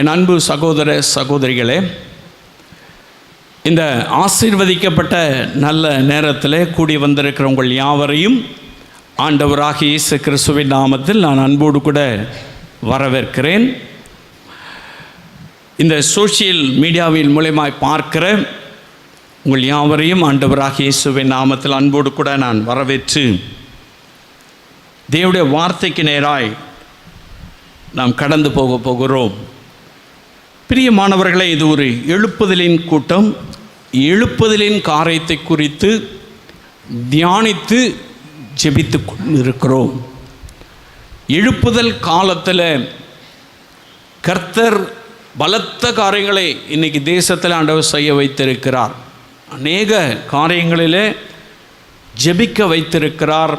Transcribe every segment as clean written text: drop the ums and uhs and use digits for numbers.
என் அன்பு சகோதர சகோதரிகளே, இந்த ஆசீர்வதிக்கப்பட்ட நல்ல நேரத்தில் கூடி வந்திருக்கிற உங்கள் யாவரையும் ஆண்டவராகிய இயேசு கிறிஸ்துவின் நாமத்தில் நான் அன்போடு கூட வரவேற்கிறேன். இந்த சோஷியல் மீடியாவின் மூலமாய் பார்க்கிற உங்கள் யாவரையும் ஆண்டவராகிய இயேசுவின் நாமத்தில் அன்போடு கூட நான் வரவேற்று தேவனுடைய வார்த்தைக்கு நேராய் நாம் கடந்து போகிறோம். பிரியமானவர்களே, இது ஒரு எழுப்புதலின் கூட்டம். எழுப்புதலின் காரியத்தை குறித்து தியானித்து ஜெபித்து கொண்டிருக்கிறோம். எழுப்புதல் காலத்தில் கர்த்தர் பலத்த காரியங்களை இன்றைக்கி தேசத்தில் ஆண்டவர் செய்ய வைத்திருக்கிறார். அநேக காரியங்களிலே ஜெபிக்க வைத்திருக்கிறார்.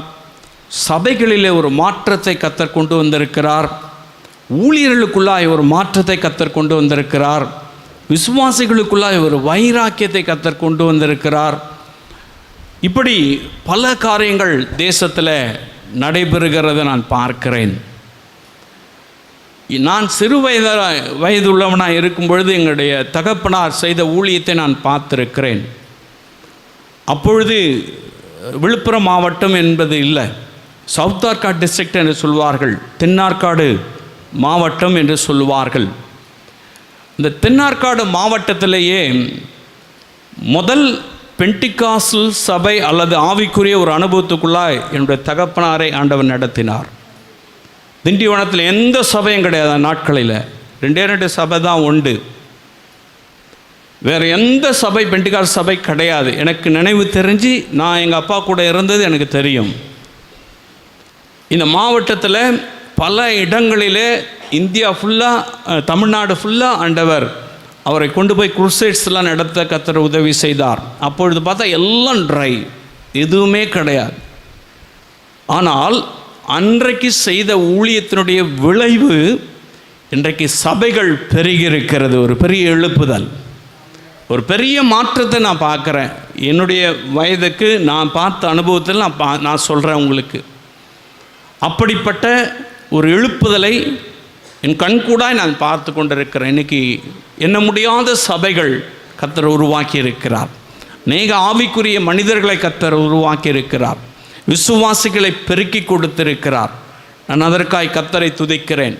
சபைகளிலே ஒரு மாற்றத்தை கர்த்தர் கொண்டு வந்திருக்கிறார். ஊழியர்களுக்குள்ளாய் ஒரு மாற்றத்தை கர்த்தர் கொண்டு வந்திருக்கிறார். விசுவாசிகளுக்குள்ளாய் ஒரு வைராக்கியத்தை கர்த்தர் கொண்டு வந்திருக்கிறார். இப்படி பல காரியங்கள் தேசத்தில் நடைபெறுகிறத நான் பார்க்கிறேன். நான் சிறு வயதுள்ளவனாக இருக்கும் பொழுது எங்களுடைய தகப்பனார் செய்த ஊழியத்தை நான் பார்த்திருக்கிறேன். அப்பொழுது விழுப்புரம் மாவட்டம் என்பது இல்லை, சவுத் ஆர்காடு டிஸ்ட்ரிக்ட் என்று சொல்வார்கள், தென்னார்காடு மாவட்டம் என்று சொல்லுவார்கள். இந்த தென்னார்காடு மாவட்டத்திலேயே முதல் பெண்டிகாஸ்டல் சபை அல்லது ஆவிக்குரிய ஒரு அனுபவத்துக்குள்ளாய் என்னுடைய தகப்பனாரை ஆண்டவர் நடத்தினார். திண்டிவனத்தில் எந்த சபையும் கிடையாது. நாட்களில் 2 சபை தான் உண்டு. வேறு எந்த சபை பெண்டிகாஸ்டல் சபை கிடையாது. எனக்கு நினைவு தெரிஞ்சு நான் எங்கள் அப்பா கூட இருந்தது எனக்கு தெரியும். இந்த மாவட்டத்தில் பல இடங்களிலே இந்தியா ஃபுல்லாக, தமிழ்நாடு ஃபுல்லாக ஆண்டவர் அவரை கொண்டு போய் குருசேட்ஸ்லாம் நடத்த கர்த்தர் உதவி செய்தார். அப்பொழுது பார்த்தா எல்லாம் ட்ரை, எதுவுமே கிடையாது. ஆனால் அன்றைக்கு செய்த ஊழியத்தினுடைய விளைவு இன்றைக்கு சபைகள் பெருகியிருக்கிறது. ஒரு பெரிய எழுப்புதல், ஒரு பெரிய மாற்றத்தை நான் பார்க்குறேன். என்னுடைய வயதுக்கு நான் பார்த்த அனுபவத்தில் நான் சொல்கிறேன் உங்களுக்கு. அப்படிப்பட்ட ஒரு எழுப்புதலை என் கண்கூடாய் நான் பார்த்து கொண்டிருக்கிறேன். இன்றைக்கி எண்ண முடியாத சபைகள் கர்த்தர் உருவாக்கி இருக்கிறார். அநேக ஆவிக்குரிய மனிதர்களை கர்த்தர் உருவாக்கி இருக்கிறார். விசுவாசிகளை பெருக்கி கொடுத்திருக்கிறார். நான் அதற்காய் கர்த்தரை துதிக்கிறேன்.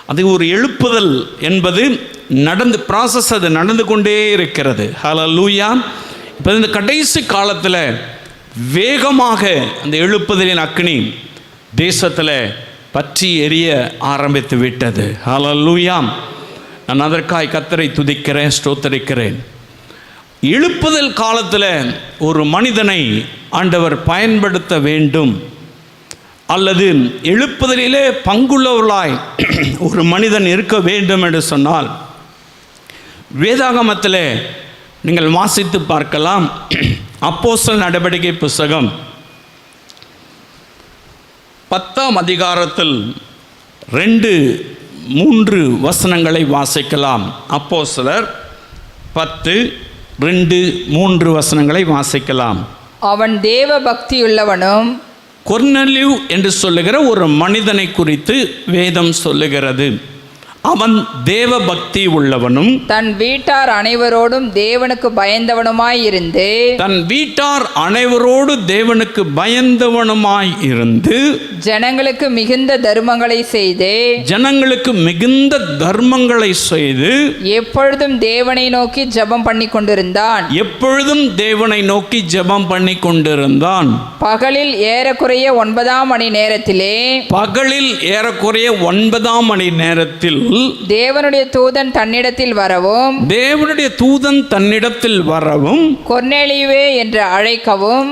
அது ஒரு எழுப்புதல் என்பது அது நடந்து கொண்டே இருக்கிறது. ஹல்லேலூயா. இப்போ இந்த கடைசி காலத்தில் வேகமாக அந்த எழுப்புதலின் அக்கினி தேசத்தில் பற்றி எரிய ஆரம்பித்து விட்டது. ஹல்லேலூயா. நான் அதற்காய் கர்த்தரை துதிக்கிறேன், ஸ்தோத்திரிக்கிறேன். எழுப்புதல் காலத்தில் ஒரு மனிதனை ஆண்டவர் பயன்படுத்த வேண்டும், அல்லது எழுப்புதலிலே பங்குள்ளவர்களாய் ஒரு மனிதன் இருக்க வேண்டும் என்று சொன்னால் வேதாகமத்தில் நீங்கள் வாசித்து பார்க்கலாம். அப்போஸ்தலர் நடவடிக்கை புஸ்தகம் 10ஆம் அதிகாரத்தில் 2-3 வசனங்களை வாசிக்கலாம். அப்போஸ்தலர் 10:2-3 வசனங்களை வாசிக்கலாம். அவன் தேவ பக்தியுள்ளவனும், கொர்நேலியு என்று சொல்லுகிற ஒரு மனிதனை குறித்து வேதம் சொல்லுகிறது. அவன் தேவ பக்தி உள்ளவனும், தன் வீட்டார் அனைவரோடும் தேவனுக்கு பயந்தவனுமாயிருந்து ஜனங்களுக்கு மிகுந்த தர்மங்களை செய்து எப்பொழுதும் தேவனை நோக்கி ஜெபம் பண்ணி கொண்டிருந்தான். பகலில் ஏறக்குறைய 9ஆம் மணி நேரத்தில் தேவனுடைய தூதன் தன்னிடத்தில் வரவும் கொர்நேலியுவே என்று அழைக்கவும்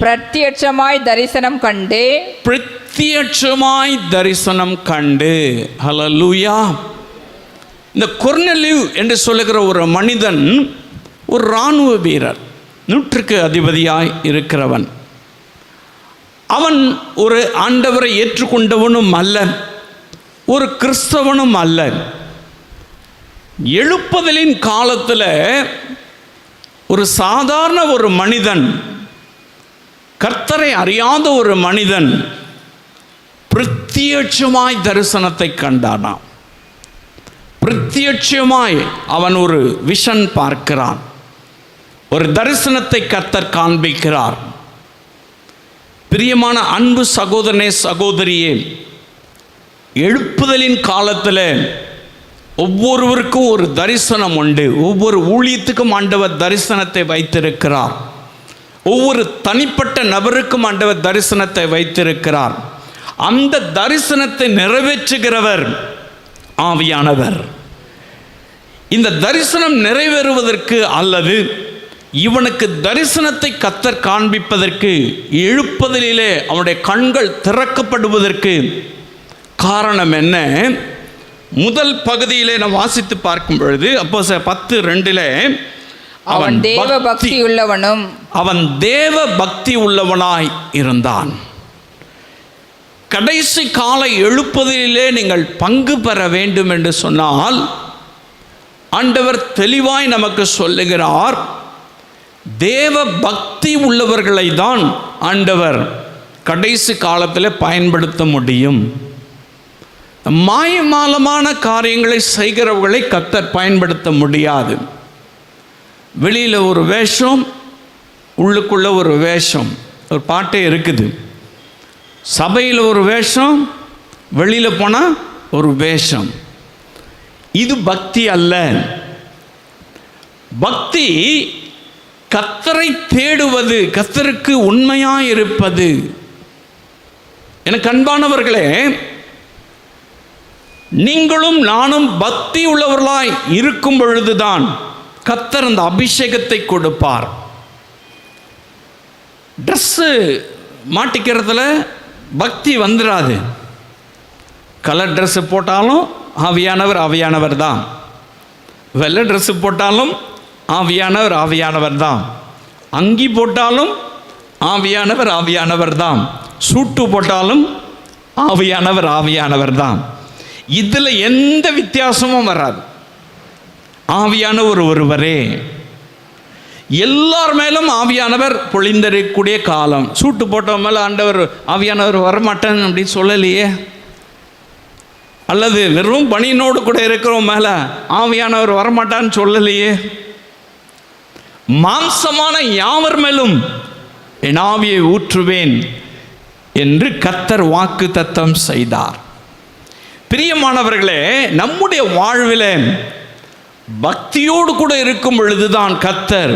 பிரத்யட்சமாய் தரிசனம் கண்டு. ஹல்லேலூயா. இந்த கொர்நேலியு என்று சொல்லுகிற ஒரு மனிதன் ஒரு இராணுவ வீரர், 100க்கு அதிபதியாய் இருக்கிறவன். அவன் ஒரு ஆண்டவரை ஏற்றுக்கொண்டவனும் அல்ல, ஒரு கிறிஸ்தவனும் அல்ல. எழுப்புதலின் காலத்தில் ஒரு சாதாரண ஒரு மனிதன், கர்த்தரை அறியாத ஒரு மனிதன் பிரத்யட்சமாய் தரிசனத்தை கண்டானாம். பிரத்யட்சமாய் அவன் ஒரு விஷன் பார்க்கிறான், ஒரு தரிசனத்தை கர்த்தர் காண்பிக்கிறார். பிரியமான அன்பு சகோதரனே சகோதரியே, எழுப்புதலின் காலத்தில் ஒவ்வொருவருக்கும் ஒரு தரிசனம் உண்டு. ஒவ்வொரு ஊழியத்துக்கும் ஆண்டவர் தரிசனத்தை வைத்திருக்கிறார். ஒவ்வொரு தனிப்பட்ட நபருக்கும் ஆண்டவர் தரிசனத்தை வைத்திருக்கிறார். அந்த தரிசனத்தை நிறைவேற்றுகிறவர் ஆவியானவர். இந்த தரிசனம் நிறைவேறுவதற்கு அல்லது இவனுக்கு தரிசனத்தை கர்த்தர் காண்பிப்பதற்கு, எழுப்புதலிலே அவனுடைய கண்கள் திறக்கப்படுவதற்கு காரணம் என்ன? முதல் பகுதியிலே நான் வாசித்து பார்க்கும் பொழுது அப்போஸ்தலர் 10:2 அவன் தேவ பக்தி உள்ளவனும் அவன் தேவ பக்தி உள்ளவனாய் இருந்தான். கடைசி கால எழுப்புதலிலே நீங்கள் பங்கு பெற வேண்டும் என்று சொன்னால் ஆண்டவர் தெளிவாய் நமக்கு சொல்லுகிறார், தேவ பக்தி உள்ளவர்களை தான் ஆண்டவர் கடைசி காலத்தில் பயன்படுத்த முடியும். மாயமாலமான காரியங்களை செய்கிறவர்களை கர்த்தர் பயன்படுத்த முடியாது. வெளியில் ஒரு வேஷம், உள்ளுக்குள்ள ஒரு வேஷம். ஒரு பாட்டே இருக்குது, சபையில் ஒரு வேஷம், வெளியில் போனால் ஒரு வேஷம். இது பக்தி அல்ல. பக்தி கர்த்தரை தேடுவது, கர்த்தருக்கு உண்மையாய் இருப்பது. எனக்கு அன்பானவர்களே, நீங்களும் நானும் பக்தி உள்ளவர்களாய் இருக்கும் பொழுதுதான் கர்த்தர் அந்த அபிஷேகத்தை கொடுப்பார். ட்ரெஸ்ஸு மாட்டிக்கிறதுல பக்தி வந்துடாது. கலர் ட்ரெஸ்ஸு போட்டாலும் ஆவியானவர் தான். வெள்ளை ட்ரெஸ்ஸு போட்டாலும் ஆவியானவர் தான். அங்கி போட்டாலும் ஆவியானவர் தான். சூட்டு போட்டாலும் ஆவியானவர் தான். இதில் எந்த வித்தியாசமும் வராது. ஆவியானவர் ஒருவரே. எல்லார் மேலும் ஆவியானவர் பொழிந்திருக்கக்கூடிய காலம். சூட்டு போட்டவன் மேலே ஆண்டவர் ஆவியானவர் வரமாட்டேன் அப்படின்னு சொல்லலையே. அல்லது வெறும் பனியனோடு கூட இருக்கிறவன் மேலே ஆவியானவர் வரமாட்டான்னு சொல்லலையே. மாம்சமான யாவர் மேலும் என் ஆவியை ஊற்றுவேன் என்று கர்த்தர் வாக்கு தத்தம் செய்தார். பிரியமானவர்களே, நம்முடைய வாழ்வில் பக்தியோடு கூட இருக்கும் பொழுதுதான் கர்த்தர்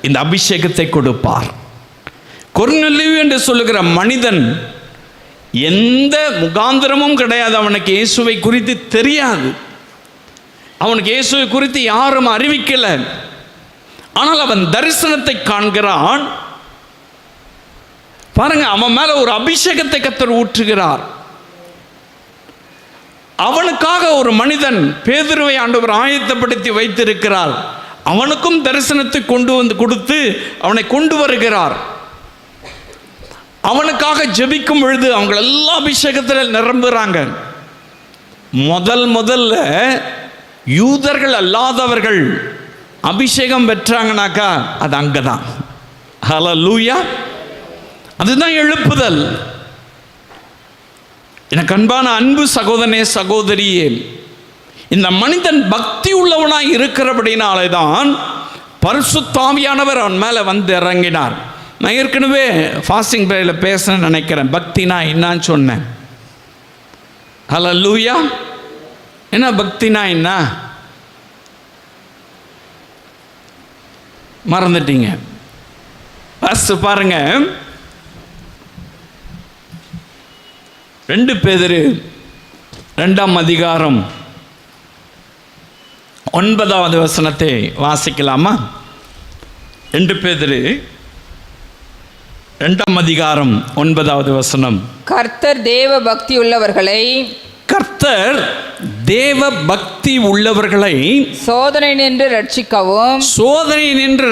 இந்த அபிஷேகத்தை கொடுப்பார். கொர்நேலியு என்று சொல்லுகிற மனிதன் எந்த முகாந்திரமும் கிடையாது. அவனுக்கு இயேசுவை குறித்து தெரியாது. அவனுக்கு இயேசுவை குறித்து யாரும் அறிவிக்கல. ஆனால் அவன் தரிசனத்தை காண்கிறான். பாருங்க, அவன் மேல ஒரு அபிஷேகத்தை கர்த்தர் ஊற்றுகிறார். அவனுக்காக ஒரு மனிதன் பேதுருவை ஆண்டவர் ஆயத்தப்படுத்தி வைத்திருக்கிறார். அவனுக்கும் தரிசனத்தை கொண்டு வந்து கொடுத்து அவனை கொண்டு வருகிறார். அவனுக்காக ஜெபிக்கும் பொழுது அவங்க எல்லா அபிஷேகத்தில் நிரம்புறாங்க. முதல்ல யூதர்கள் அல்லாதவர்கள் அபிஷேகம் பெற்றாங்கனாக்கா அது அங்கதான். ஹல்லேலூயா. அதுதான் எழுப்புதல். எனக்கு அன்பான அன்பு சகோதரனே சகோதரியே, இந்த மனிதன் பக்தி உள்ளவனாய் இருக்கிறபடினாலே தான் பரிசுத்த ஆவியானவர் அவன் மேலே வந்து இறங்கினார். நான் ஏற்கனவே ஃபாஸ்டிங் ப்ரேயரில் பேசணும்னு நினைக்கிறேன். பக்தினா என்னான்னு சொன்னேன். ஹல்லேலூயா. என்ன பக்தினா என்ன மறந்துட்டீங்க? ஃபர்ஸ்ட் பாருங்க, 2 பேதுரு 2ஆம் அதிகாரம் 9வது வசனத்தை வாசிக்கலாமா? 2 பேதுரு 2ஆம் அதிகாரம் 9வது வசனம். கர்த்தர் தேவ பக்தி உள்ளவர்களை சோதனை நின்று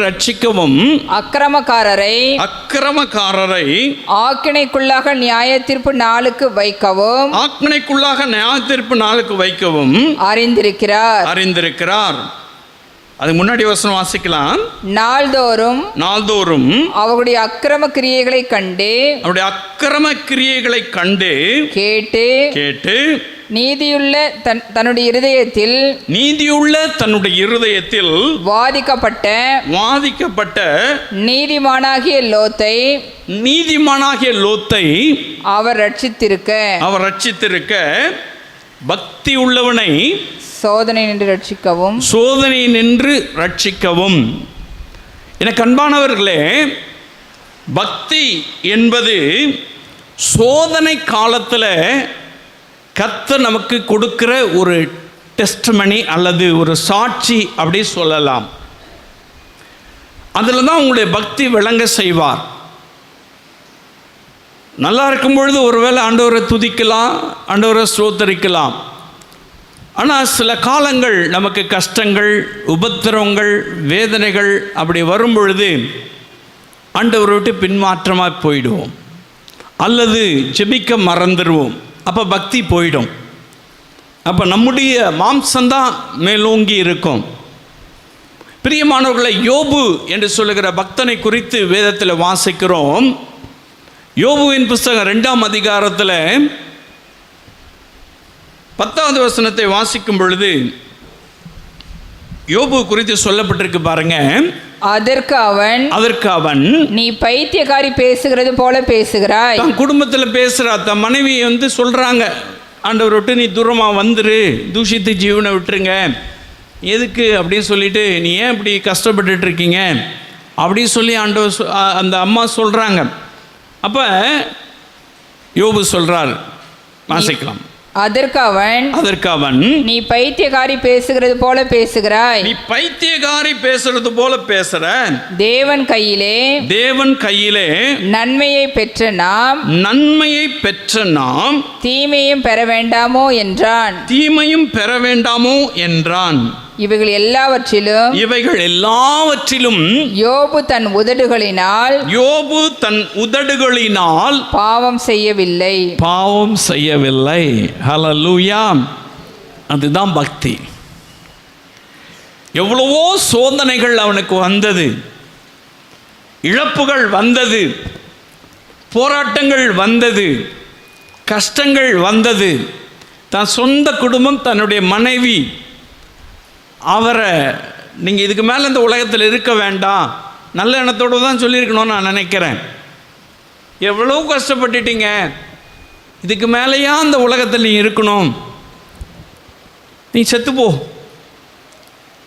ரட்சிக்கவும் அக்கிரமக்காரரை ஆக்கினைக்குள்ளாக நியாய தீர்ப்பு நாளுக்கு வைக்கவும் அறிந்திருக்கிறார். அதுக்கு முன்னாடி வசனம் வாசிக்கலாம். நாள்தோறும் அவருடைய அக்கிரம கிரியைகளை கண்டு அவருடைய அக்கிரம கிரியைகளை கண்டு கேட்டு நீதியுள்ள தன்னுடைய இருதயத்தில் வாதிக்கப்பட்ட நீதிமானாகிய லோத்தை அவர் ரட்சித்திருக்க பக்தி உள்ளவனை சோதனை நின்று ரட்சிக்கவும். எனக்கு அன்பானவர்களே, பக்தி என்பது சோதனை காலத்தில் கர்த்தர் நமக்கு கொடுக்கிற ஒரு டெஸ்ட்மனி அல்லது ஒரு சாட்சி அப்படி சொல்லலாம். அதில் தான் உங்களுடைய பக்தி விளங்க செய்வார். நல்லா இருக்கும் பொழுது ஒருவேளை ஆண்டவரை துதிக்கலாம், ஆண்டவரை ஸ்தோத்தரிக்கலாம். ஆனால் சில காலங்கள் நமக்கு கஷ்டங்கள், உபத்திரவங்கள், வேதனைகள் அப்படி வரும் பொழுது ஆண்டவரை விட்டு பின்மாற்றமாக போயிடுவோம் அல்லது ஜெபிக்க மறந்துடுவோம். அப்போ பக்தி போயிடும். அப்போ நம்முடைய மாம்சம்தான் மேலோங்கி இருக்கும். பிரியமானவர்களை, யோபு என்று சொல்லுகிற பக்தனை குறித்து வேதத்தில் வாசிக்கிறோம். யோபுவின் புஸ்தகம் 2ஆம் அதிகாரத்தில் 10வது வசனத்தை வாசிக்கும் பொழுது யோபு குறித்து சொல்லப்பட்டிருக்கு பாருங்க. அதற்கு அவன் நீ பைத்தியக்காரி பேசுகிறது போல பேசுகிறாய். தன் குடும்பத்தில் பேசுகிறா, தன் மனைவி சொல்கிறாங்க, ஆண்டவர் விட்டு நீ தூரமாக வந்துரு, தூஷித்து ஜீவனை விட்டுருங்க, எதுக்கு அப்படின்னு சொல்லிட்டு நீ ஏன் இப்படி கஷ்டப்பட்டுட்டு இருக்கீங்க அப்படின்னு சொல்லி ஆண்டவர் அந்த அம்மா சொல்கிறாங்க. அப்போ யோபு சொல்கிறார், வாசிக்கலாம். அதற்கு அவன் நீ பைத்தியக்காரி பேசுகிறது போல பேசுகிறாய். நீ பைத்தியக்காரி பேசுறது போல பேசுற. தேவன் கையிலே நன்மையை பெற்ற நாம் தீமையும் பெற வேண்டாமோ என்றான். இவைகள் எல்லாவற்றிலும் யோபு தன் உதடுகளினால் பாவம் செய்யவில்லை. ஹல்லேலூயா. அதுதான் பக்தி. எவ்வளவோ சோதனைகள் அவனுக்கு வந்தது, இழப்புகள் வந்தது, போராட்டங்கள் வந்தது, கஷ்டங்கள் வந்தது. தன் சொந்த குடும்பம், தன்னுடைய மனைவி, அவரை நீங்கள் இதுக்கு மேலே இந்த உலகத்தில் இருக்க வேண்டாம், நல்ல எண்ணத்தோடு தான் சொல்லியிருக்கணும்னு நான் நினைக்கிறேன். எவ்வளோ கஷ்டப்பட்டுட்டீங்க, இதுக்கு மேலேயா அந்த உலகத்தில் நீ இருக்கணும், நீ செத்துப்போ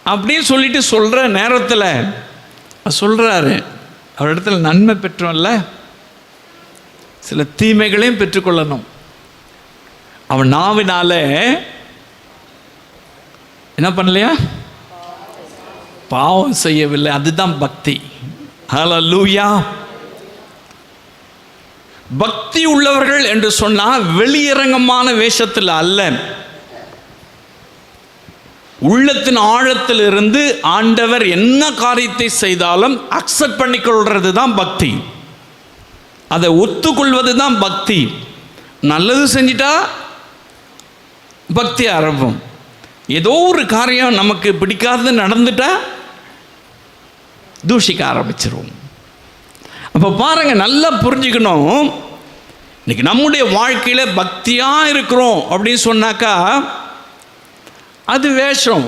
அப்படின்னு சொல்லிட்டு சொல்கிற நேரத்தில் சொல்கிறாரு, அவரிடத்துல நன்மை பெற்றோம்ல, சில தீமைகளையும் பெற்றுக்கொள்ளணும். அவன் நாவினால என்ன பண்ணலையா? பாவம் செய்யவில்லை. அதுதான் பக்தி. ஹல்லேலூயா. பக்தி உள்ளவர்கள் என்று சொன்னால் வெளியரங்கமான வேஷத்தில் அல்ல, உள்ளத்தின் ஆழத்தில் இருந்து ஆண்டவர் என்ன காரியத்தை செய்தாலும் அக்செப்ட் பண்ணிக்கொள்றது தான் பக்தி. அதை ஒத்துக்கொள்வது தான் பக்தி. நல்லது செஞ்சிட்டா பக்தி ஆரம்பம். ஏதோ ஒரு காரியம் நமக்கு பிடிக்காதது நடந்துட்டா தூஷிக்க ஆரம்பிச்சிருவோம். அப்போ பாருங்க, நல்லா புரிஞ்சுக்கணும். இன்னைக்கு நம்முடைய வாழ்க்கையில் பக்தியாக இருக்கிறோம் அப்படின்னு சொன்னாக்கா அது வேஷம்.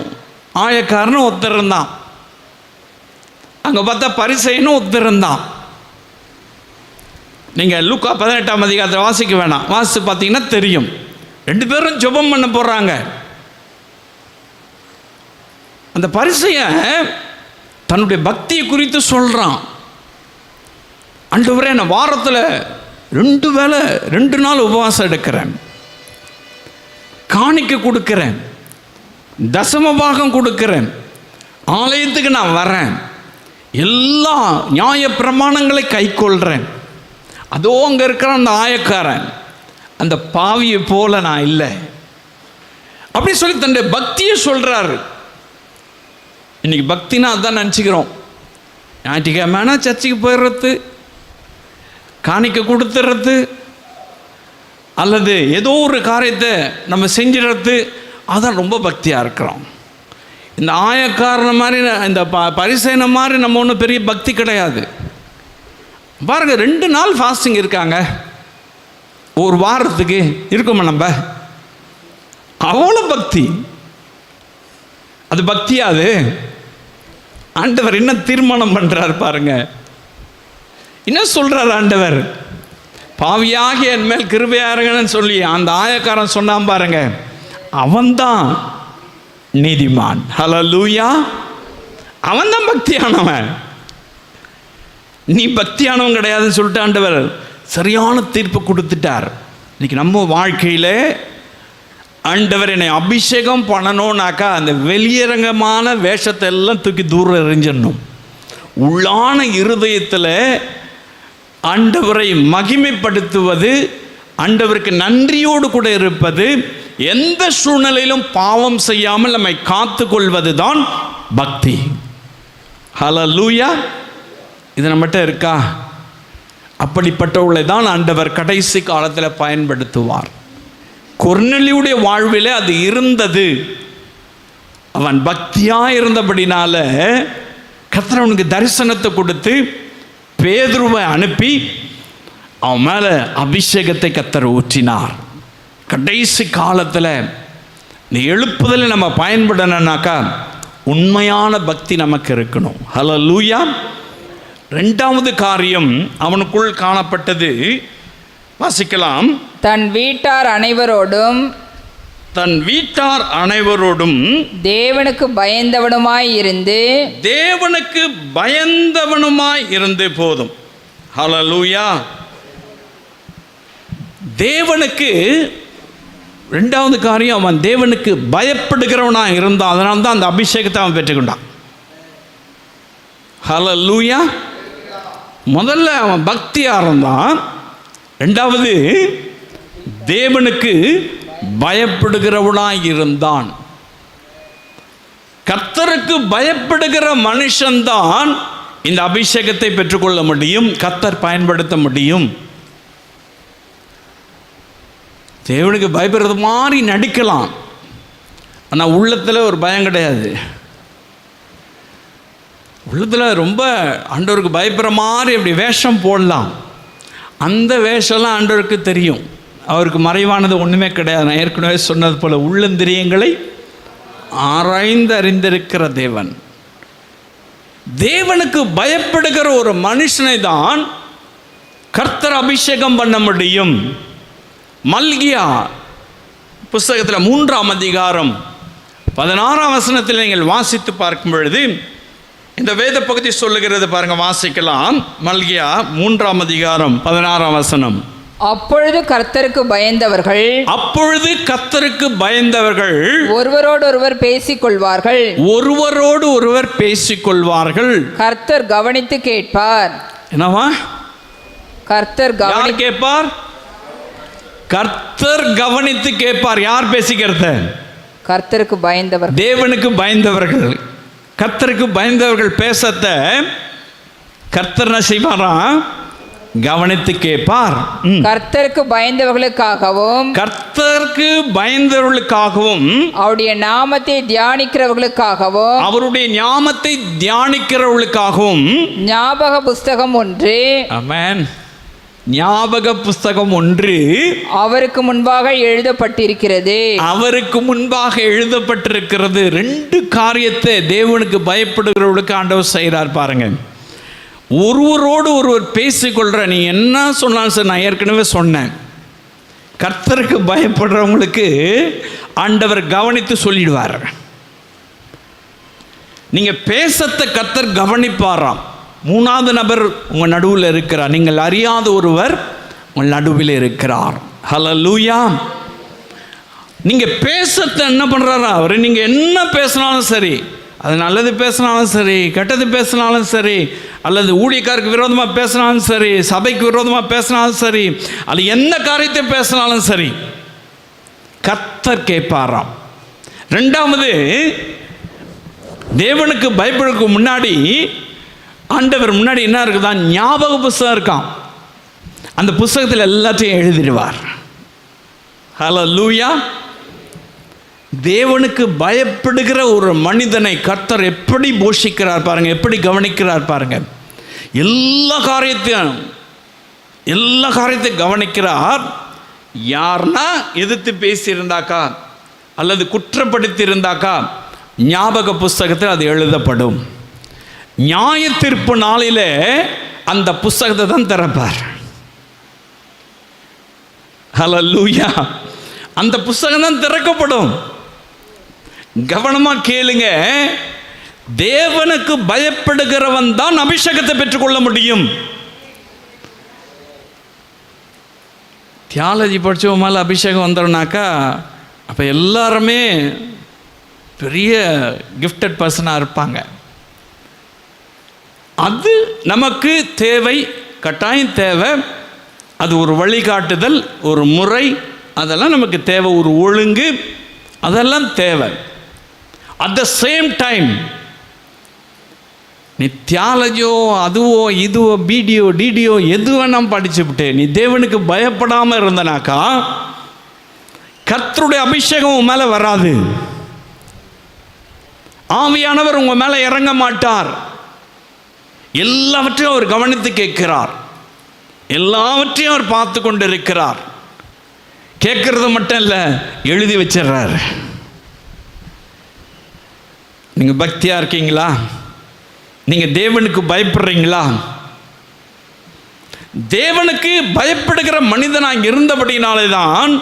ஆயக்காரனும் ஒருத்தருந்தான், அங்கே பார்த்தா பரிசேயனும் ஒருத்தருந்தான். நீங்கள் லூக்கா 18ஆம் அதிகாரத்தை வாசிக்க வேணாம், வாசித்து பார்த்தீங்கன்னா தெரியும். 2 பேரும் ஜெபம் பண்ண போகிறாங்க. அந்த பரிசேயன் தன்னுடைய பக்தியை குறித்து சொல்கிறான். ஆண்டவரே, நான் வாரத்தில் 2 வேளை 2 நாள் உபவாசம் எடுக்கிறேன், காணிக்கை கொடுக்கிறேன், தசமபாகம் கொடுக்கிறேன், ஆலயத்துக்கு நான் வரேன், எல்லா நியாய பிரமாணங்களை கை கொள்கிறேன். அதோ அங்கே இருக்கிற அந்த ஆயக்காரன், அந்த பாவியை போல நான் இல்லை அப்படி சொல்லி தன்னுடைய பக்தியை சொல்கிறாரு. இன்னைக்கு பக்தினா அதான் நினச்சிக்கிறோம். ஞாயிற்றுக்கிழமைனா சர்ச்சுக்கு போயிடுறது, காணிக்கை கொடுத்துறது, அல்லது ஏதோ ஒரு காரியத்தை நம்ம செஞ்சிடறது, அதான் ரொம்ப பக்தியாக இருக்கிறோம். இந்த ஆயக்காரன மாதிரி இந்த பரிசேன மாதிரி நம்ம ஒன்றும் பெரிய பக்தி கிடையாது. பாருங்க, 2 நாள் ஃபாஸ்டிங் இருக்காங்க, ஒரு வாரத்துக்கு இருக்குமா நம்ம? அவ்வளோ பக்தி. அது பக்தியாது? ஆண்டவர் என்ன தீர்மானம் பண்ணுறார் பாருங்க. என்ன சொல்கிறார் ஆண்டவர்? பாவியாகி என் மேல் கிருபையாருங்கன்னு சொல்லி அந்த ஆயக்காரன் சொன்னான் பாருங்க, அவன்தான் நீதிமான். ஹல்லேலூயா. அவன்தான் பக்தியானவன். நீ பக்தியானவன் கிடையாதுன்னு சொல்லிட்டு ஆண்டவர் சரியான தீர்ப்பு கொடுத்துட்டார். இன்னைக்கு நம்ம வாழ்க்கையில் ஆண்டவர் என்னை அபிஷேகம் பண்ணணும்னாக்கா அந்த வெளியரங்கமான வேஷத்தை எல்லாம் தூக்கி தூரம் எறிஞ்சிடணும். உள்ளான இருதயத்தில் ஆண்டவரை மகிமைப்படுத்துவது, ஆண்டவருக்கு நன்றியோடு கூட இருப்பது, எந்த சூழ்நிலையிலும் பாவம் செய்யாமல் நம்மை காத்து கொள்வது தான் பக்தி. ஹல்லேலூயா. இது நம்மகிட்ட இருக்கா? அப்படிப்பட்டவர்களை தான் ஆண்டவர் கடைசி காலத்தில் பயன்படுத்துவார். கொர்நேலியுடைய வாழ்விலே அது இருந்தது. அவன் பக்தியாக இருந்தபடினால கர்த்தர் அவனுக்கு தரிசனத்தை கொடுத்து பேதுருவை அனுப்பி அவன் மேலே அபிஷேகத்தை கர்த்தர் ஊற்றினார். கடைசி காலத்தில் இந்த எழுப்புதலை நம்ம பயன்படணும்னாக்கா உண்மையான பக்தி நமக்கு இருக்கணும். ஹல்லேலூயா. 2வது காரியம் அவனுக்குள் காணப்பட்டது. வாசிக்கலாம். தன் வீட்டார் அனைவரோடும் தேவனுக்கு பயந்தவனுமாய் இருந்து போதும். ஹல்லேலூயா. தேவனுக்கு 2வது காரியம், அவன் தேவனுக்கு பயப்படுகிறவனாக இருந்தான். அதனால தான் அந்த அபிஷேகத்தை அவன் பெற்றுக்கொண்டான். ஹல்லேலூயா. முதல்ல அவன் பக்தியாக இருந்தான். 2வது தேவனுக்கு பயப்படுகிறவனாய் இருந்தான். கர்த்தருக்கு பயப்படுகிற மனுஷன்தான் இந்த அபிஷேகத்தை பெற்றுக்கொள்ள முடியும், கர்த்தர் பயன்படுத்த முடியும். தேவனுக்கு பயப்படுறது மாதிரி நடிக்கலாம், ஆனால் உள்ளத்தில் ஒரு பயம் கிடையாது. உள்ளத்தில் ரொம்ப ஆண்டவருக்கு பயப்படுற மாதிரி அப்படி வேஷம் போடலாம். அந்த வேஷம்லாம் ஆண்டவருக்கு தெரியும். அவருக்கு மறைவானது ஒன்றுமே கிடையாது. நான் ஏற்கனவே சொன்னது போல் உள்ளந்திரியங்களை ஆராய்ந்து அறிந்திருக்கிற தேவன். தேவனுக்கு பயப்படுகிற ஒரு மனுஷனை தான் கர்த்தர் அபிஷேகம் பண்ண முடியும். மல்கியா புஸ்தகத்தில் 3ஆம் அதிகாரம் 16ஆம் வசனத்தில் நீங்கள் வாசித்து பார்க்கும் பொழுது இந்த வேத பகுதி சொல்லுகிறது பாருங்க, வாசிக்கலாம். மல்கியா 3ஆம் அதிகாரம் 16ஆம் வசனம். அப்பொழுது கர்த்தருக்கு பயந்தவர்கள் ஒருவரோடு ஒருவர் பேசிக்கொள்வார்கள். கர்த்தர் கவனித்து கேட்பார். என்னவா? கர்த்தர் கேட்பார். கர்த்தர் கவனித்து கேட்பார். யார் பேசிக்கிறத? கர்த்தருக்கு பயந்தவர்கள், தேவனுக்கு பயந்தவர்கள், கர்த்தருக்கு பயந்தவர்கள் பேசத்த கர்த்தர் என்ன செய்வாராம்? கவனித்து கேட்பார். கர்த்தருக்கு பயந்தவர்களுக்காகவும் அவருடைய நாமத்தை தியானிக்கிறவர்களுக்காகவும் ஞாபக புஸ்தகம் ஒன்று, ஆமென், ஞாபக புஸ்தகம் ஒன்று அவருக்கு முன்பாக எழுதப்பட்டிருக்கிறது. 2 காரியத்தை தேவனுக்கு பயப்படுகிறவர்களுக்கு ஆண்டவர் செய்கிறார் பாருங்க. ஒருவரோடு ஒருவர் பேசிக்கொள்கிற, நீ என்ன சொன்னாலும் சார், நான் ஏற்கனவே சொன்னேன், கர்த்தருக்கு பயப்படுறவங்களுக்கு ஆண்டவர் கவனித்து சொல்லிடுவார். நீங்கள் பேசத்தை கர்த்தர் கவனிப்பாராம். 3வது நபர் உங்கள் நடுவில் இருக்கிறார். நீங்கள் அறியாத ஒருவர் உங்கள் நடுவில் இருக்கிறார். ஹல்லேலூயா. நீங்கள் பேசத்தை என்ன பண்ணுறாரா அவர்? நீங்கள் என்ன பேசினாலும் சரி, அது நல்லது பேசினாலும் சரி, கெட்டது பேசினாலும் சரி, அல்லது ஊழியக்காருக்கு விரோதமாக பேசினாலும் சரி, சபைக்கு விரோதமாக பேசினாலும் சரி, அது எந்த காரியத்தை பேசினாலும் சரி, கர்த்தர் கேட்பாராம். 2வது, தேவனுக்கு பயப்படுறதுக்கு முன்னாடி ஆண்டவர் முன்னாடி என்ன இருக்குதான்? ஞாபக புஸ்தகம் இருக்கான். அந்த புஸ்தகத்தில் எல்லாத்தையும் எழுதிடுவார். ஹல்லேலூயா. தேவனுக்கு பயப்படுகிற ஒரு மனிதனை கர்த்தர் எப்படி போஷிக்கிறார் பாருங்க, எப்படி கவனிக்கிறார் பாருங்க. எல்லா காரியத்தையும் கவனிக்கிறார். யார்னா எதிர்த்து பேசியிருந்தாக்கா அல்லது குற்றப்படுத்தி இருந்தாக்கா ஞாபக புஸ்தகத்தில் அது எழுதப்படும். நியாய தீர்ப்பு நாளிலே அந்த புஸ்தகத்தை தான் திறப்பார். ஹல்லேலூயா. அந்த புஸ்தகம் தான் திறக்கப்படும். கவனமா கேளுங்க. தேவனுக்கு பயப்படுகிறவன் தான் அபிஷேகத்தை பெற்றுக்கொள்ள முடியும். தியாலஜி படித்தவங்க மேலே அபிஷேகம் வந்துடும்னாக்கா அப்போ எல்லாருமே பெரிய கிஃப்டட் பர்சனாக இருப்பாங்க. அது நமக்கு தேவை, கட்டாயம் தேவை. அது ஒரு வழிகாட்டுதல், ஒரு முறை, அதெல்லாம் நமக்கு தேவை. ஒரு ஒழுங்கு, அதெல்லாம் தேவை. அட் த சேம் டைம் நீ தியாலஜியோ அதுவோ இதுவோ பிடிஓ டிடிஓ எது வேணாம் படிச்சுவிட்டு நீ தேவனுக்கு பயப்படாமல் இருந்தனாக்கா கர்த்தருடைய அபிஷேகம் உன் மேலே வராது. ஆவியானவர் உங்கள் மேலே இறங்க மாட்டார். எல்லாவற்றையும் அவர் கவனித்து கேட்கிறார். எல்லாவற்றையும் அவர் பார்த்து கொண்டு இருக்கிறார். கேட்கறது மட்டும் இல்லை, எழுதி வச்சிடுறார். நீங்கள் பக்தியாக இருக்கீங்களா? நீங்கள் தேவனுக்கு பயப்படுறீங்களா? தேவனுக்கு பயப்படுகிற மனிதனாக இருந்தபடினாலே தான்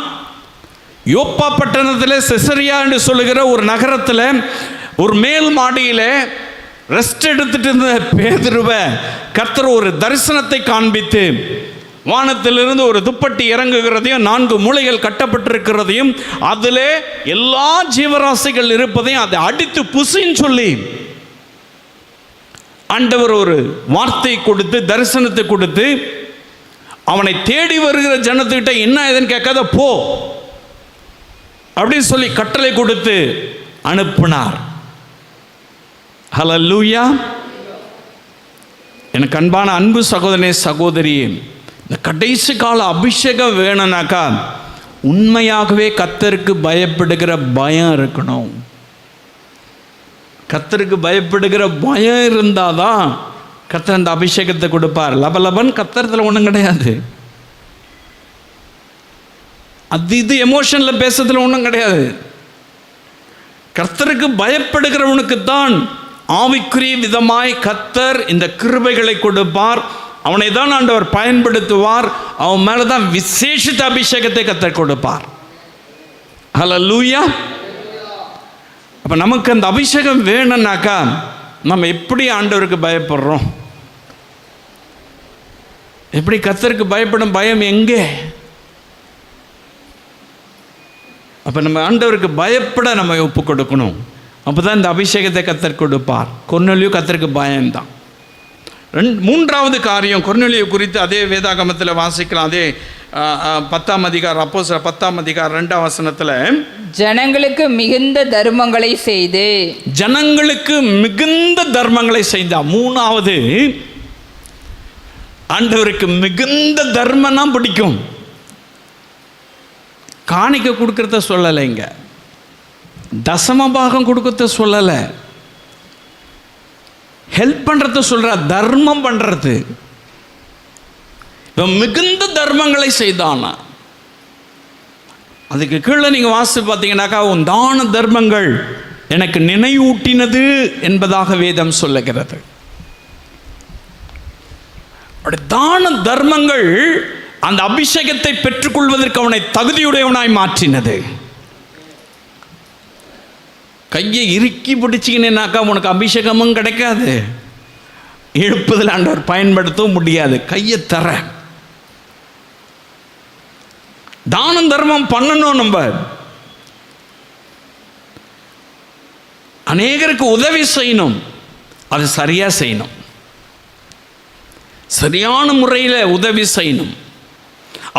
யோப்பா பட்டணத்தில் செசரியா என்று சொல்லுகிற ஒரு நகரத்தில் ஒரு மேல் மாடியில் ரெஸ்ட் எடுத்துட்டு இருந்த பேதுருவை கர்த்தர் ஒரு தரிசனத்தை காண்பித்து வானத்திலிருந்து ஒரு துப்பட்டி இறங்குகிறதையும் 4 மூலைகள் கட்டப்பட்டிருக்கிறதையும் அதிலே எல்லா ஜீவராசிகள் இருப்பதையும் அதை அடித்து புசின்னு சொல்லி ஆண்டவர் ஒரு வார்த்தை கொடுத்து தரிசனத்தை கொடுத்து அவனை தேடி வருகிற ஜனத்துக்கிட்ட என்ன ஏதுன்னு கேட்காத போ அப்படின்னு சொல்லி கட்டளை கொடுத்து அனுப்பினார். ஹல்லேலூயா. எனக்கு அன்பான அன்பு சகோதரனே சகோதரியே, இந்த கடைசி கால அபிஷேகம் வேணும்னாக்கா உண்மையாகவே கர்த்தருக்கு பயப்படுகிற பயம் இருக்கணும். கர்த்தருக்கு பயப்படுகிற பயம் இருந்தாதான் கர்த்தர் அந்த அபிஷேகத்தை கொடுப்பார். லபலபன் கர்த்தரத்தில் ஒன்றும் கிடையாது. அது இது எமோஷனில் பேசுறதுல ஒன்றும் கிடையாது. கர்த்தருக்கு பயப்படுகிறவனுக்கு தான் ஆவிக்குரிய விதமாய் கர்த்தர் இந்த கிருபைகளை கொடுப்பார். அவனை தான் ஆண்டவர் பயன்படுத்துவார். அவன் மேலே தான் விசேஷித்த அபிஷேகத்தை கர்த்தர் கொடுப்பார். ஹல்லேலூயா. அப்போ நமக்கு அந்த அபிஷேகம் வேணும்னாக்கா நம்ம எப்படி ஆண்டவருக்கு பயப்படுறோம்? எப்படி கர்த்தருக்கு பயப்படும் பயம் எங்கே? அப்போ நம்ம ஆண்டவருக்கு பயப்பட நம்ம ஒப்பு கொடுக்கணும். அப்போ தான் இந்த அபிஷேகத்தை கர்த்தர் கொடுப்பார். கொர்நேலியு கர்த்தருக்கு பயம்தான். மூன்றாவது காரியம் கொர்நேலியு குறித்து அதே வேதாகமத்தில் வாசிக்கலாம். அதே 10ஆம் அதிகாரம், அப்போஸ்தலர் 10ஆம் அதிகாரம் 2ஆம் வசனத்தில் ஜனங்களுக்கு மிகுந்த தர்மங்களை செய்து, ஜனங்களுக்கு மிகுந்த தர்மங்களை செய்தான். மூணாவது, ஆண்டவருக்கு மிகுந்த தர்மம்னா பிடிக்கும். காணிக்க கொடுக்கறத சொல்லலை, இங்க தசம பாகம் கொடுக்கறத சொல்லலை, ஹெல்ப் பண்ணுறத சொல்ற, தர்மம் பண்ணுறது. இவன் மிகுந்த தர்மங்களை செய்தானா. அதுக்கு கீழே நீங்கள் வாசி பார்த்தீங்கன்னாக்கா உன் தான தர்மங்கள் எனக்கு நினைவூட்டினது என்பதாக வேதம் சொல்லுகிறது. தான தர்மங்கள் அந்த அபிஷேகத்தை பெற்றுக்கொள்வதற்கு அவனை தகுதியுடையவனாய் மாற்றினது. கையை இறுக்கி பிடிச்சிக்கினாக்கா உனக்கு அபிஷேகமும் கிடைக்காது, எழுப்புதல் ஆண்டவர் பயன்படுத்தவும் முடியாது. கையை தர தானம் தர்மம் பண்ணணும். நம்ம அநேகருக்கு உதவி செய்யணும், அது சரியா செய்யணும், சரியான முறையில் உதவி செய்யணும்.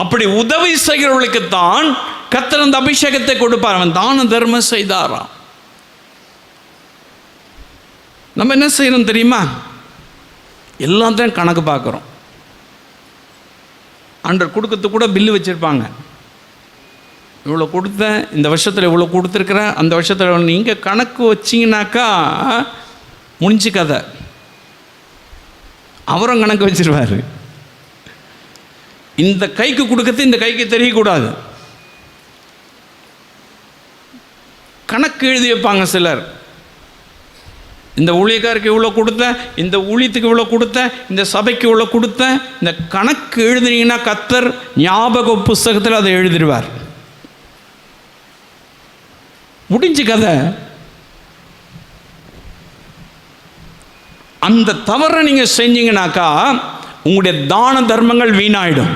அப்படி உதவி செய்கிறவர்களுக்கு தான் கர்த்தர் அந்த அபிஷேகத்தை கொடுப்பார். அவன் தான தர்மம் செய்தாராம். நம்ம என்ன செய்யணும் தெரியுமா? எல்லாத்தையும் கணக்கு பார்க்குறோம். ஆண்டவர் கொடுக்கறதுக்கு கூட பில்லு வச்சுருப்பாங்க. இவ்வளோ கொடுத்தேன், இந்த வருஷத்தில் இவ்வளோ கொடுத்துருக்குறேன், அந்த வருஷத்தில் நீங்கள் கணக்கு வச்சிங்கனாக்கா முடிஞ்சு கதை. அவரும் கணக்கு வச்சிருவார். இந்த கைக்கு கொடுக்கறது இந்த கைக்கு தெரியக்கூடாது. கணக்கு எழுதி வைப்பாங்க சிலர். இந்த ஊழியக்காருக்கு இவ்வளோ கொடுத்தேன், இந்த ஊழியத்துக்கு இவ்வளோ கொடுத்தேன், இந்த சபைக்கு இவ்வளோ கொடுத்தேன். இந்த கணக்கு எழுதுனீங்கன்னா கர்த்தர் ஞாபக புஸ்தகத்தில் அதை எழுதிடுவார். முடிஞ்சு கதை. அந்த தவறை நீங்கள் செஞ்சீங்கன்னாக்கா உங்களுடைய தான தர்மங்கள் வீணாயிடும்.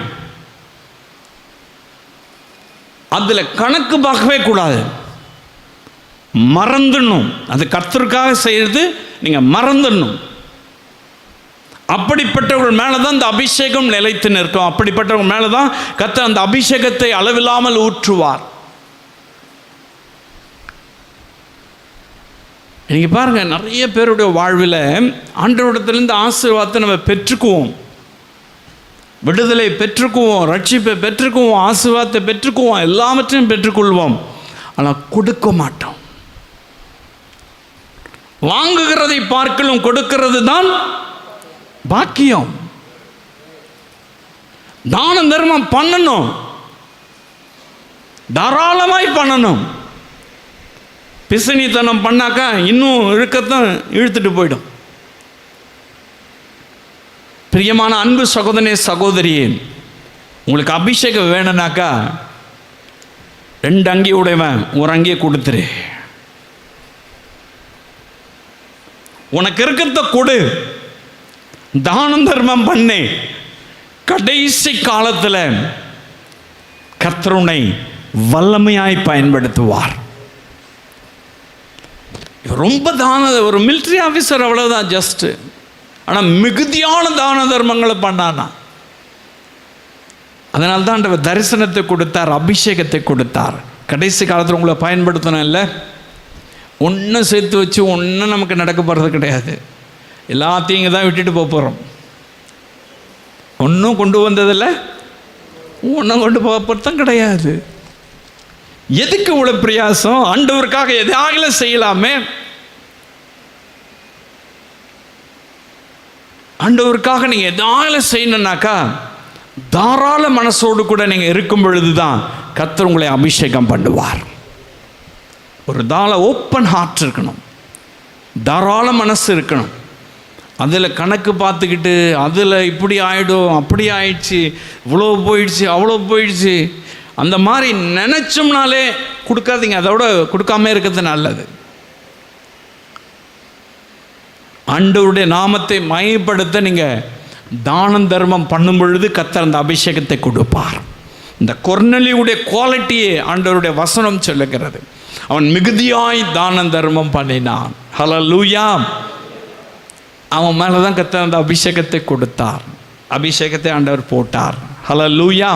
அதில் கணக்கு பார்க்கவே கூடாது, மறந்துடணும். அது கர்த்தருக்காக செய்கிறது, நீங்கள் மறந்துடணும். அப்படிப்பட்டவர்கள் மேலே தான் இந்த அபிஷேகம் நிலைத்து நிற்கும். அப்படிப்பட்டவர்கள் மேலே தான் கர்த்தர் அந்த அபிஷேகத்தை அளவில்லாமல் ஊற்றுவார். நீங்கள் பாருங்கள், நிறைய பேருடைய வாழ்வில் ஆண்டவரிடத்திலிருந்து ஆசீர்வாதத்தை நம்ம பெற்றுக்குவோம், விடுதலை பெற்றுக்குவோம், ரட்சிப்பை பெற்றுக்குவோம், ஆசீர்வாதத்தை பெற்றுக்குவோம், எல்லாவற்றையும் பெற்றுக்கொள்வோம். ஆனால் கொடுக்க மாட்டோம். வாங்குகிறதை பார்க்கலும் கொடுக்கிறது தான் பாக்கியம். தான தர்மம் பண்ணணும், தாராளமாய் பண்ணணும். பிசினித்தனம் பண்ணாக்கா இன்னும் இழுக்கத்தான் இழுத்துட்டு போயிடும். பிரியமான அன்பு சகோதரனே சகோதரியே, உங்களுக்கு அபிஷேகம் வேணும்னாக்கா 2 அங்கி உடையவன் ஒரு அங்கியை கொடுத்துரு. உனக்கு இருக்கிறத கொடு, தானம் தர்மம் பண்ணு. கடைசி காலத்தில் கர்த்தர் உன்னை வல்லமையாய் பயன்படுத்துவார். ரொம்ப ஒரு மிலிட்ரி ஆஃபீஸர் அவ்வளோதான் ஜஸ்ட்டு. ஆனால் மிகுதியான தான தர்மங்களை பண்ணானா. அதனால தான் ஆண்டவர் தரிசனத்தை கொடுத்தார், அபிஷேகத்தை கொடுத்தார். கடைசி காலத்தில் உங்களை பயன்படுத்தணும். இல்லை ஒன்றும் சேர்த்து வச்சு ஒன்றும் நமக்கு நடக்க போகிறது கிடையாது. எல்லாத்தையும் இங்கே தான் விட்டுட்டு போகிறோம். ஒன்றும் கொண்டு வந்ததில்லை, ஒன்றும் கொண்டு போகிறதும் கிடையாது. எதுக்கு இவ்வளோ பிரயாசம்? ஆண்டவருக்காக எதாவது செய்யலாமே. ஆண்டவருக்காக நீங்கள் எதாவது செய்யணுன்னாக்கா தாராள மனசோடு கூட நீங்கள் இருக்கும் பொழுது தான் கர்த்தர் உங்களை அபிஷேகம் பண்ணுவார். ஒரு ஓப்பன் ஹார்ட் இருக்கணும், தாராள மனசு இருக்கணும். அதில் கணக்கு பார்த்துக்கிட்டு அதில் இப்படி ஆகிடும், அப்படி ஆயிடுச்சு, இவ்வளோ போயிடுச்சு, அவ்வளோ போயிடுச்சு, அந்த மாதிரி நினச்சோம்னாலே கொடுக்காதீங்க. அதோட கொடுக்காம இருக்கிறது நல்லது. ஆண்டவருடைய நாமத்தை மையப்படுத்த நீங்கள் தானம் தர்மம் பண்ணும் பொழுது கர்த்தர் அந்த அபிஷேகத்தை கொடுப்பார். இந்த கொர்நேலியுடைய குவாலிட்டியே ஆண்டவருடைய வசனம் சொல்லுகிறது. அவன் மிகுதியாய் தானம் தர்மம் பண்ணினான். ஹல்லேலூயா. அவன் மேலே தான் கர்த்தர் அந்த அபிஷேகத்தை கொடுத்தார், அபிஷேகத்தை ஆண்டவர் போட்டார். ஹல்லேலூயா.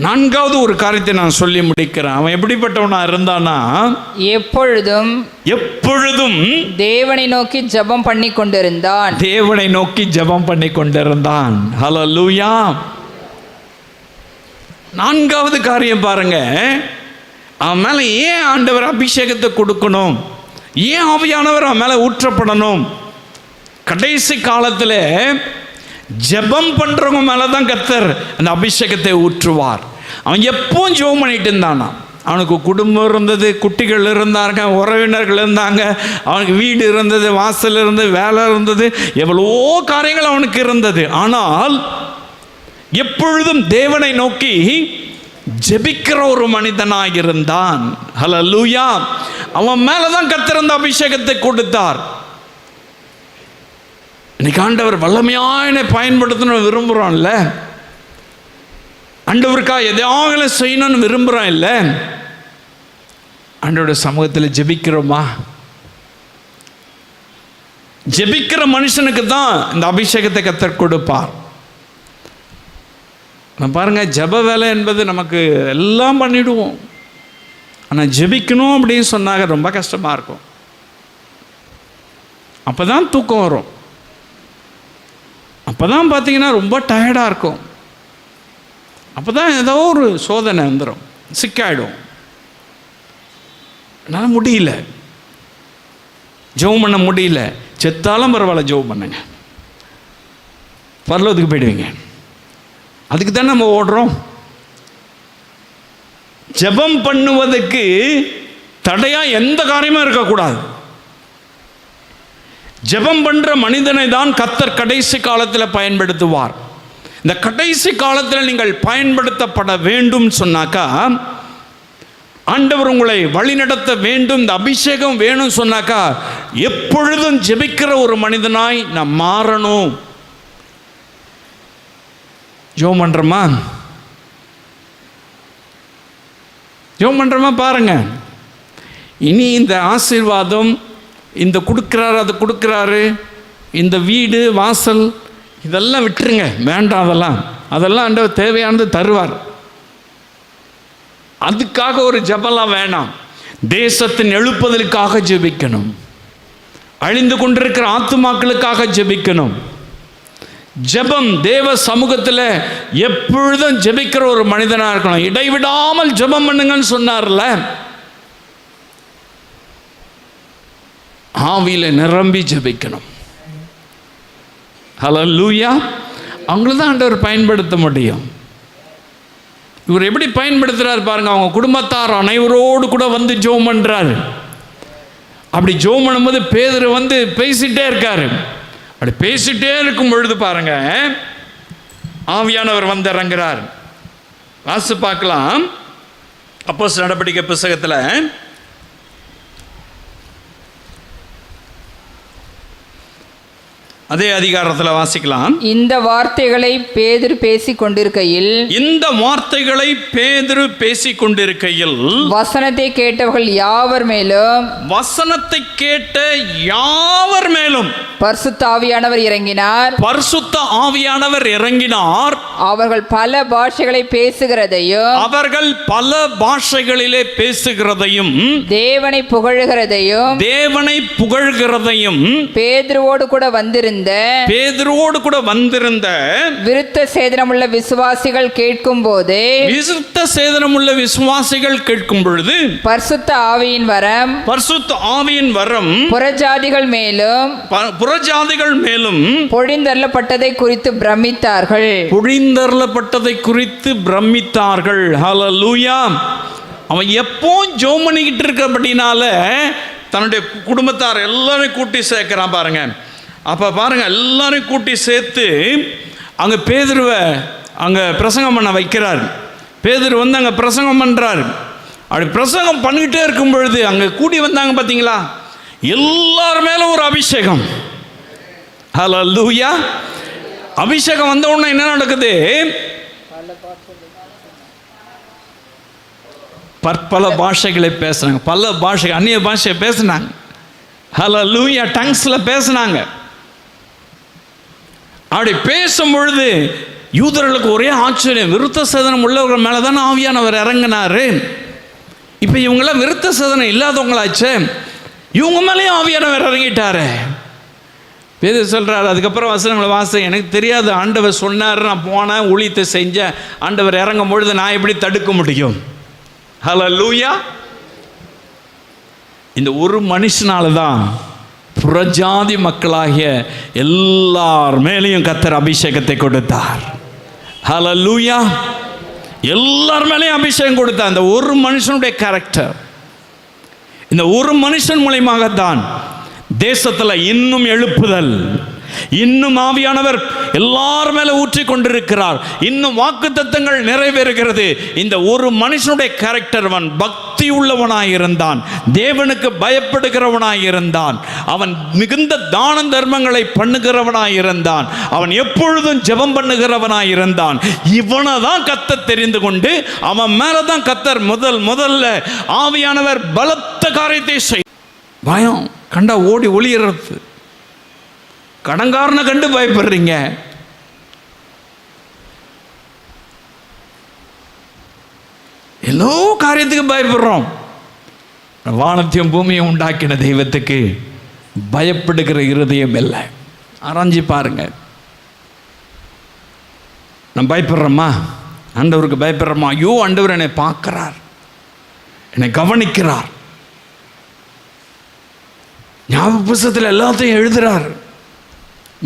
4வது ஒரு காரியத்தை நான் சொல்லி முடிக்கிறேன். அவன் எப்படிப்பட்டவனா இருந்தானா? எப்பொழுதும் தேவனை நோக்கி ஜெபம் பண்ணி கொண்டிருந்தான். தேவனை நோக்கி ஜெபம் பண்ணி கொண்டிருந்தான். ஹல்லேலூயா. 4வது காரியம் பாருங்க, அவன் மேலே ஏன் ஆண்டவர் அபிஷேகத்தை கொடுக்கணும், ஏன் ஆவியானவர் அவன் மேலே ஊற்றப்படணும்? கடைசி காலத்தில் ஜெபம் பண்ணுறவங்க மேலே தான் கர்த்தர் அந்த அபிஷேகத்தை ஊற்றுவார். அவன் எப்பவும் ஜெபம் பண்ணிட்டு இருந்தானா. அவனுக்கு குடும்பம் இருந்தது, குட்டிகள் இருந்தாங்க, உறவினர்கள் இருந்தாங்க, அவனுக்கு வீடு இருந்தது, வாசல் இருந்தது, வேலை இருந்தது, எவ்வளோ காரியங்கள் அவனுக்கு இருந்தது. ஆனால் எப்பொழுதும் தேவனை நோக்கி ஜெபிக்கிற ஒரு மனிதனாக இருந்தான். ஹல்லேலூயா. அவன் மேலே தான் கர்த்தர் அந்த அபிஷேகத்தை கொடுத்தார். இன்னைக்கு ஆண்டவர் வல்லமையான பயன்படுத்தணும்னு விரும்புகிறோம்ல, ஆண்டவருக்காக எதையாவது செய்யணும்னு விரும்புகிறோம் இல்லை, ஆண்டவருடைய சமூகத்தில் ஜெபிக்கிறோமா? ஜெபிக்கிற மனுஷனுக்கு தான் இந்த அபிஷேகத்தை கர்த்தர் கொடுப்பார். நான் பாருங்க, ஜெப வேலை என்பது நமக்கு எல்லாம் பண்ணிடுவோம், ஆனால் ஜெபிக்கணும் அப்படின்னு சொன்னாங்க ரொம்ப கஷ்டமாக இருக்கும். அப்போ தான் தூக்கம் வரும், அப்போ தான் பார்த்தீங்கன்னா ரொம்ப டயர்டாக இருக்கும். அப்போ தான் ஏதோ ஒரு சோதனை வந்துடும், சிக்காயிடும். என்னால் முடியல, ஜெபம் பண்ண முடியல. செத்தாலும் பரவாயில்ல, ஜெபம் பண்ணுங்க, பரலோகத்துக்கு போயிடுவீங்க. அதுக்கு தானே நம்ம ஓடுறோம். ஜெபம் பண்ணுவதற்கு தடையாக எந்த காரியமும் இருக்கக்கூடாது. ஜெபம் பண்ணுற மனிதனை தான் கர்த்தர் கடைசி காலத்தில் பயன்படுத்துவார். இந்த கடைசி காலத்தில் நீங்கள் பயன்படுத்தப்பட வேண்டும் சொன்னாக்கா, ஆண்டவர் உங்களை வழிநடத்த வேண்டும், இந்த அபிஷேகம் வேணும் சொன்னாக்கா, எப்பொழுதும் ஜெபிக்கிற ஒரு மனிதனாய் நான் மாறணும். ஜெபம் பண்ணுறோமா? ஜெபம் பண்ணுறோமா? பாருங்க, இனி இந்த ஆசீர்வாதம், இந்த கொடுக்குறாரு, அது கொடுக்குறாரு, இந்த வீடு வாசல் இதெல்லாம் விட்டுருங்க, வேண்டாம். அதெல்லாம் ஆண்டவர் தேவையானது தருவார். அதுக்காக ஒரு ஜெபம்லாம் வேணாம். தேசத்தின் எழுப்புதலுக்காக ஜெபிக்கணும், அழிந்து கொண்டிருக்கிற ஆத்துமாக்களுக்காக ஜெபிக்கணும். ஜெபம் தேவ சமூகத்தில் எப்பொழுதும் ஜெபிக்கிற ஒரு மனிதனாக இருக்கணும். இடைவிடாமல் ஜெபம் பண்ணுங்கன்னு சொன்னார்ல, ஆவியில் நிரம்பி ஜெபிக்கணும். ஹல்லேலூயா. அவங்கள தான் ஆண்டவர் பயன்படுத்த முடியும். இவர் எப்படி பயன்படுத்துகிறார் பாருங்க. அவங்க குடும்பத்தார் அனைவரோடு கூட வந்து ஜெபம் பண்ணுறாரு. அப்படி ஜெபம் பண்ணும்போது பேதுரு வந்து பேசிட்டே இருக்காரு. அப்படி பேசிட்டே இருக்கும் பொழுது பாருங்க, ஆவியானவர் வந்து இறங்குறார். வாசி பார்க்கலாம், அப்போஸ்தலர் நடபடிக்கை புத்தகத்தில் அதே அதிகாரத்தில் வாசிக்கலாம். இந்த வார்த்தைகளை பேதுரு பேசிக் கொண்டிருக்கையில் வசனத்தை கேட்டவர்கள் யாவர் மேலும் பரிசுத்த ஆவியானவர் இறங்கினார். அவர்கள் பல பாஷைகளிலே பேசுகிறதையும் தேவனை புகழ்கிறதையும் பேதுருவோடு கூட வந்திருந்த விருத்த சேதனமுள்ள விசுவாசிகள் கேட்கும் பொழுது பரிசுத்த ஆவியின் வரம் புறஜாதிகள் மேலும் பொழிந்தருளப்பட்டதை குறித்து பிரமித்தார்கள். ஹல்லேலூயா. அவன் எப்போ ஜெபம் பண்ணிக்கிட்டு இருக்கபடினால தன்னுடைய குடும்பத்தார் எல்லாரும் கூட்டி சேர்க்கிறான் பாருங்க. அப்போ பாருங்கள், எல்லாரையும் கூட்டி சேர்த்து அங்கே பேதுருவை அங்கே பிரசங்கம் பண்ண வைக்கிறார். பேதுரு வந்து அங்கே பிரசங்கம் பண்ணுறார். அப்படி பிரசங்கம் பண்ணிக்கிட்டே இருக்கும் பொழுது அங்கே கூடி வந்தாங்க பார்த்தீங்களா, எல்லார் மேலும் ஒரு அபிஷேகம். ஹல்லேலூயா. அபிஷேகம் வந்த உடனே என்ன நடக்குது? பற்பல பாஷைகளை பேசுனாங்க, பல பாஷை, அந்நிய பாஷையை பேசினாங்க. ஹல்லேலூயா. டங்ஸில் பேசினாங்க. அப்படி பேசும் பொழுது யூதர்களுக்கு ஒரே ஆச்சரியம். விருத்த சேதனம் உள்ளவர்கள் மேலே தானே ஆவியானவர் இறங்கினாரு. இப்போ இவங்களாம் விருத்த சேதனம் இல்லாதவங்களாச்சே, இவங்க மேலேயும் ஆவியானவர் இறங்கிட்டாரு. பேதுரு சொல்கிறார், அதுக்கப்புறம் வசனங்களை எனக்கு தெரியாது, ஆண்டவர் சொன்னார், நான் போனேன், ஊழியத்தை செஞ்சேன், ஆண்டவர் இறங்கும் பொழுது நான் எப்படி தடுக்க முடியும்? ஹல்லேலூயா. இந்த ஒரு மனுஷனால தான் புறஜாதி மக்களாகிய எல்லார் மேலேயும் கர்த்தர் அபிஷேகத்தை கொடுத்தார். ஹல்லேலூயா. எல்லார் மேலேயும் அபிஷேகம் கொடுத்தார். இந்த ஒரு மனுஷனுடைய கேரக்டர், இந்த ஒரு மனுஷன் மூலமாகத்தான் தேசத்தில் இன்னும் எழுப்புதல், இன்னும் ஆவியானவர் எல்லார் மேல ஊற்றி கொண்டிருக்கிறார், இன்னும் வாக்குத்தத்தங்கள் நிறைவேறுகிறது. இந்த ஒரு மனுஷனுடைய கேரக்டர், அவன் பக்தி உள்ளவனாயிருந்தான், தேவனுக்கு பயப்படுகிறவனாயிருந்தான், அவன் மிகுந்த தான தர்மங்களை பண்ணுகிறவனாயிருந்தான், அவன் எப்பொழுதும் ஜெபம் பண்ணுகிறவனாயிருந்தான். இவனை தான் கர்த்தர் தெரிந்து கொண்டு அவன் மேலதான் கர்த்தர் முதல்ல ஆவியானவர் பலத்த காரியத்தை செய். பயம் கண்டா ஓடி ஒளியறது. கடன்காரனை கண்டு பயப்படுறீங்க. எல்லா காரியத்துக்கும் பயப்படுறோம். வானத்தையும் பூமியும் உண்டாக்கின தெய்வத்துக்கு பயப்படுகிற இருதயம் இல்லை. ஆராய்ச்சி பாருங்க. நம்ம பயப்படுறோமா? ஆண்டவருக்கு பயப்படுறோமா? ஐயோ, ஆண்டவர் என்னை பார்க்கிறார், என்னை கவனிக்கிறார், ஞாபக புஸ்தகத்தில் எல்லாத்தையும் எழுதுறார்.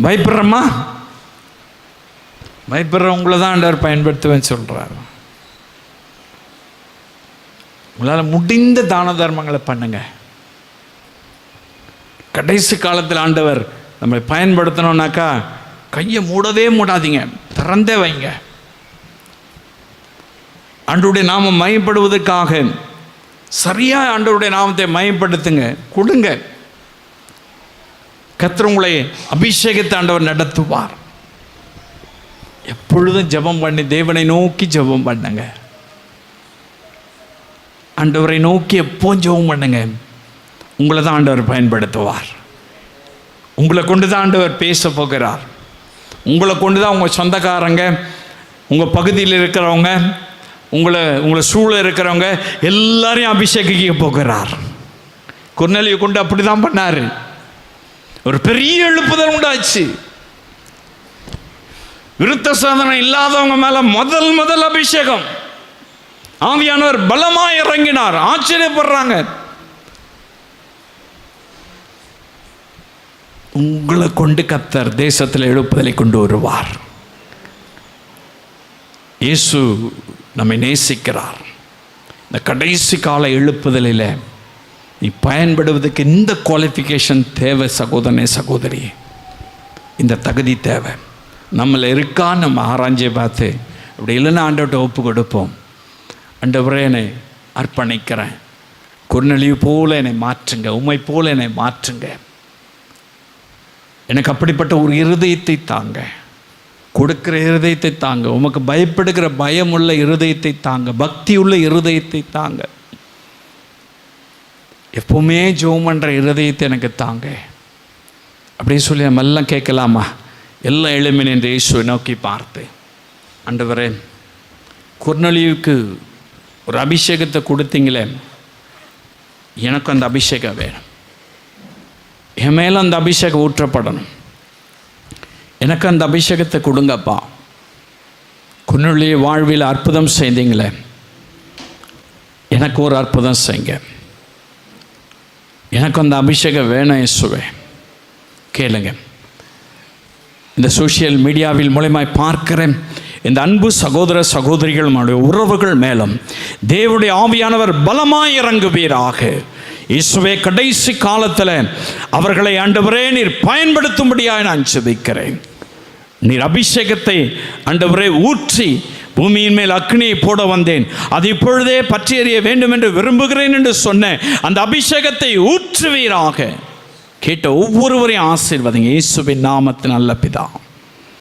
பயப்படுறோமா? பயப்படுறவங்கள தான் ஆண்டவர் பயன்படுத்துவேன்னு சொல்கிறார். உங்களால் முடிந்த தான தர்மங்களை பண்ணுங்க. கடைசி காலத்தில் ஆண்டவர் நம்மளை பயன்படுத்தணும்னாக்கா கையை மூடவே மூடாதீங்க, திறந்தே வைங்க. ஆண்டவருடைய நாமம் மயப்படுவதற்காக சரியாக ஆண்டவருடைய நாமத்தை மயப்படுத்துங்க, கொடுங்க. கர்த்தர் உங்களை அபிஷேகத்தை ஆண்டவர் நடத்துவார். எப்பொழுதும் ஜெபம் பண்ணி தேவனை நோக்கி ஜெபம் பண்ணுங்க. ஆண்டவரை நோக்கி எப்போவும் ஜெபம் பண்ணுங்க. உங்களை தான் ஆண்டவர் பயன்படுத்துவார். உங்களை கொண்டு தான் ஆண்டவர் பேச போகிறார். உங்களை கொண்டு தான் உங்கள் சொந்தக்காரங்க, உங்கள் பகுதியில் இருக்கிறவங்க, உங்களை சூழ இருக்கிறவங்க எல்லாரையும் அபிஷேகிக்க போகிறார். கொர்நேலியை கொண்டு அப்படி தான் பண்ணார். ஒரு பெரிய எழுப்புதல் உண்டாச்சு. விருத்த சாதனம் இல்லாதவங்க மேல முதல் அபிஷேகம். ஆவியானவர் பலமாய் இறங்கினார். ஆச்சரியப்படுறாங்க. உங்களை கொண்டு கர்த்தர் தேசத்தில் எழுப்புதலை கொண்டு வருவார். இயேசு நம்மை நேசிக்கிறார். இந்த கடைசி கால எழுப்புதலில் நீ பயன்படுவதற்கு இந்த குவாலிஃபிகேஷன் தேவை சகோதரனே, சகோதரி. இந்த தகுதி தேவை. நம்மளை இருக்கான்னு நம்ம ஆராய்ச்சி பார்த்து அப்படி இல்லைன்னா ஆண்டவர்கிட்ட ஒப்பு கொடுப்போம். ஆண்டவரே, என்னை அர்ப்பணிக்கிறேன். கொர்நேலியை போல என்னை மாற்றுங்க, உம்மை போல என்னை மாற்றுங்க. எனக்கு அப்படிப்பட்ட ஒரு இருதயத்தை தாங்க, கொடுக்கிற இருதயத்தை தாங்க, உமக்கு பயப்படுகிற பயமுள்ள இருதயத்தை தாங்க, பக்தி உள்ள இருதயத்தை தாங்க, எப்பவுமே ஜெபம் பண்ணுற இருதயத்தை எனக்கு தாங்க அப்படின்னு சொல்லி நம்ம எல்லாம் கேட்கலாமா? எல்லாம் எளிமையின் என்று இயேசுவை நோக்கி பார்த்து, ஆண்டவரே, கொர்நேலியுவுக்கு ஒரு அபிஷேகத்தை கொடுத்தீங்களே, எனக்கு அந்த அபிஷேகம் வேணும். என் மேலே அந்த அபிஷேகம் ஊற்றப்படணும். எனக்கு அந்த அபிஷேகத்தை கொடுங்கப்பா. கொர்நேலிய வாழ்வில் அற்புதம் செய்தீங்களே, எனக்கு ஒரு அற்புதம் செய்யுங்க. எனக்கு அந்த அபிஷேகம் வேணும் இயேசுவே. கேளுங்க. இந்த சோஷியல் மீடியாவில் மூலமாய் பார்க்கிறேன் இந்த அன்பு சகோதர சகோதரிகள் உறவுகள் மேலும் தேவனுடைய ஆவியானவர் பலமாய் இறங்குவீராக. இயேசுவே, கடைசி காலத்தில் அவர்களை ஆண்டவரே நீர் பயன்படுத்தும்படியாக நான் ஜெபிக்கிறேன். நீர் அபிஷேகத்தை ஆண்டவரே ஊற்றி பூமியின் மேல் அக்னியை போட வந்தேன், அது இப்பொழுதே பற்றி எறிய வேண்டும் என்று விரும்புகிறேன் என்று சொன்ன அந்த அபிஷேகத்தை ஊற்றுவீராக. கேட்ட ஒவ்வொருவரையும் ஆசீர்வதிங்க இயேசுவின் நாமத்தின் நல்ல பிதா.